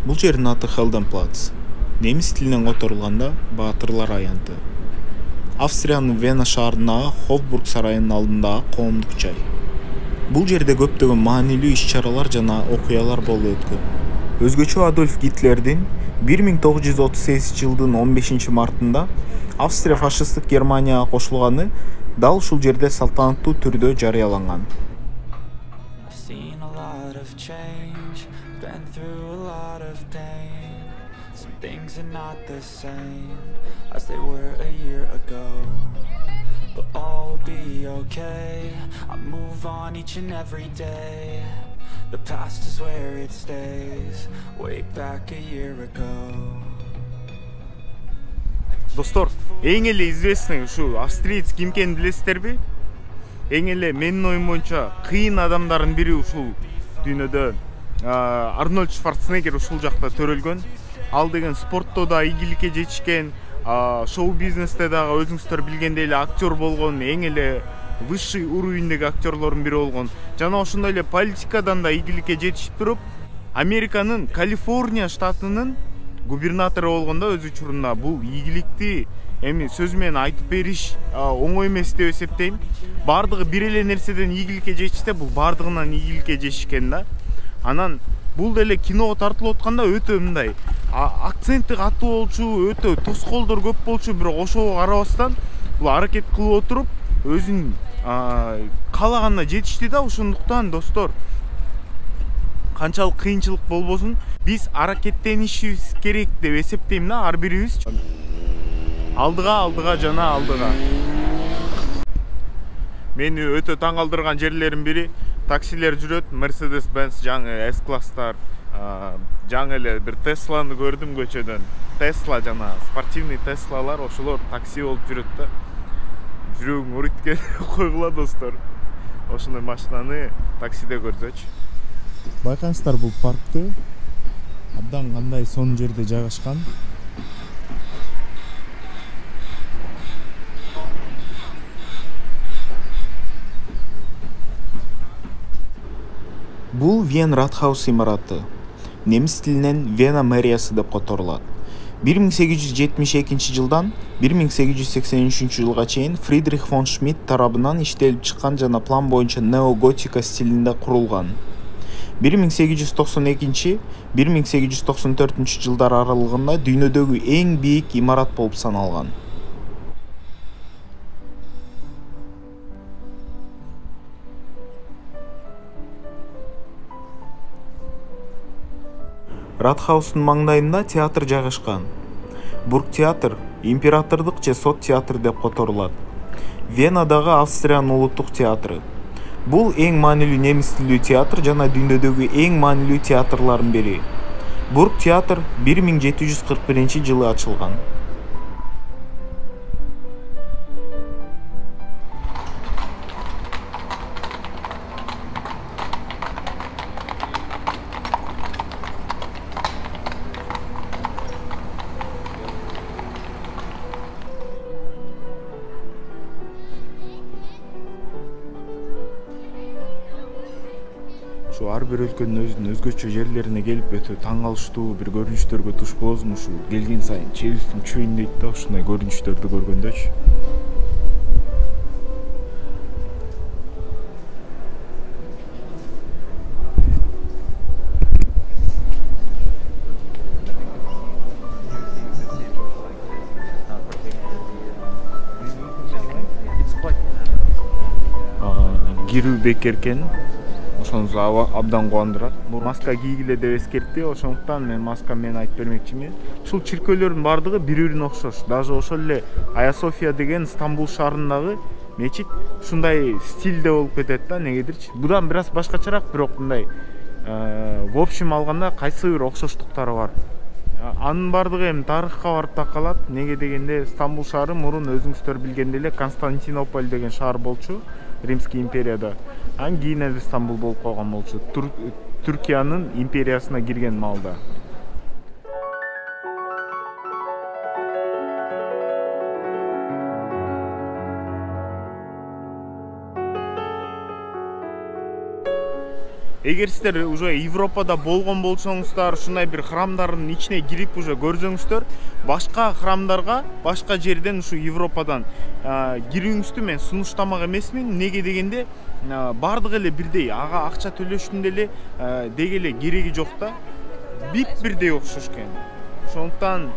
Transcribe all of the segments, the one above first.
Бул жердин аты Хелденплац. Немис тилинен которулганда баатырлар аянты. Австриянын Вена шаарындагы Хофбург сарайынын алдындагы коомдук жай. Бул жерде көптөгөн маанилүү иш-чаралар жана окуялар болуп өткөн. Өзгөчө Адольф Гитлердин 1938 жылдын 15 мартында Австрия фашисттик Германияга кошулганы дал ушул жерде салтанаттуу түрдө жарыяланган. Things are not the same as they were a year ago, but all will be okay. I move on each and every day. The past is where it stays, way back a year ago. Достор, эң эле известный ушу австриец ким экенин билесиздерби? Эң эле менин оюм боюнча кыйын адамдардын бири ушул дүйнөдө Арнольд Шварценеггер ушул жакта төрөлгөн. Ал деген спортто да ийгиликке жетишкен, шоу бизнесте дагы өзүңүздөр билгендей эле актер болгон, эң эле высший уровеньдеги актерлордун бири болгон. Жана ошондой эле политикадан да ийгиликке жетишип туруп, Американын Калифорния штатынын губернатору болгондо өз учурунда бул ийгиликти эми сөз менен айтып бериш оңой эмес деп эсептейм. Бардыгы бир эле нерседен ийгиликке жетишсе, бул бардыгынан ийгиликке жетишкен да. Анан бул деле киного тартылып атканда өтө мындай акценти катуу болчу, өтө тоскоолдор көп болчу, бирок ошого карабастан бул аракет кылып отуруп өзүнүн каалаганына жетишти да. Ошондуктан достор, канчалык кыйынчылык болбосун, биз аракеттенишибиз керек деп эсептейм да, ар бирибиз. Алдыга жана алдыга. Мени өтө таң калтырган жерлердин бири таксилер жүрөт, Mercedes-Benz жаңы S-класстар, жаңы эле бир Тесланы көрдүм көчөдөн. Тесла жана спортивный Теслалар, ошолор такси болуп жүрөт да. Жүрөгүң урутке койгула достор. Ошондой машинаны таксиде көрсөчү. Байкаңыздар, бул паркты абдан кандай сонун жерде жайгашкан. Бул Вен Ратхаус имараты. Немис тилинен Вена мэриясы деп которулат. 1872 жылдан 1883 жылга чейин Фридрих фон Шмидт тарабынан иштелип чыккан жана план боюнча неоготика стилинде курулган. 1892-1894 жылдар аралыгында дүйнөдөгү эң бийик имарат болуп саналган. Ратхаустун маңдайында театр жайгашкан. Бургтеатр императордук же сот театр деп которулат. Венадагы Австриянын улуттук театры. Бул эң маанилүү немис тилдүү театр жана дүйнөдөгү эң маанилүү театрлардын бири. Бургтеатр 1741 жылы ачылган. Şu ар бир өлкөнүн өзүнүн өзгөчө жерлерине келип өтө таң калыштуу бир көрүнүштөргө туш болосуң. Ушу келген сайын челюстуң чөйүн дейт да, ушундай көрүнүштөрдү көргөндөчү. Кирүү бекеркен. Ошонусу абдан кубандырат. Бул маска кийгиле деп эскертти, ошондуктан мен маска менен айтып бермекчимин. Ушул чиркөөлөрдүн бардыгы бири-бирине окшош. Даже ошол эле Ая София деген Стамбул шаарындагы мечит ушундай стилде болуп кетет да, негедирчи. Будан бир аз башкачараак, бирок мындай в общем алганда кайсы бир окшоштуктары бар. Анын бардыгы эми тарыхка барып такалат. Неге дегенде Стамбул шаары мурун өзүңүздөр билгендей эле Константинополь деген шаар болчу Римский империяда. Анан кийин эле Стамбул болуп калган болчу. Түркиянын империясына кирген маалда. эгер сиздер уже Европада болгон болсоңуздар, ушундай бир храмдардын ичине кирип уже көрсөңүздөр, башка храмдарга башка жерден ушу Европадан кирүүңүздү мен сунуштамак эмесмин. Неге дегенде бардыгы эле бирдей, ага акча төлөштүн деле деги эле кереги жок да. Бирдей окшош экен. Ошондуктан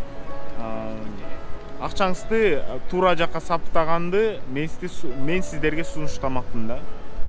акчаңызды туура жакка саптаганды мен сиздерге сунуштамакмын да.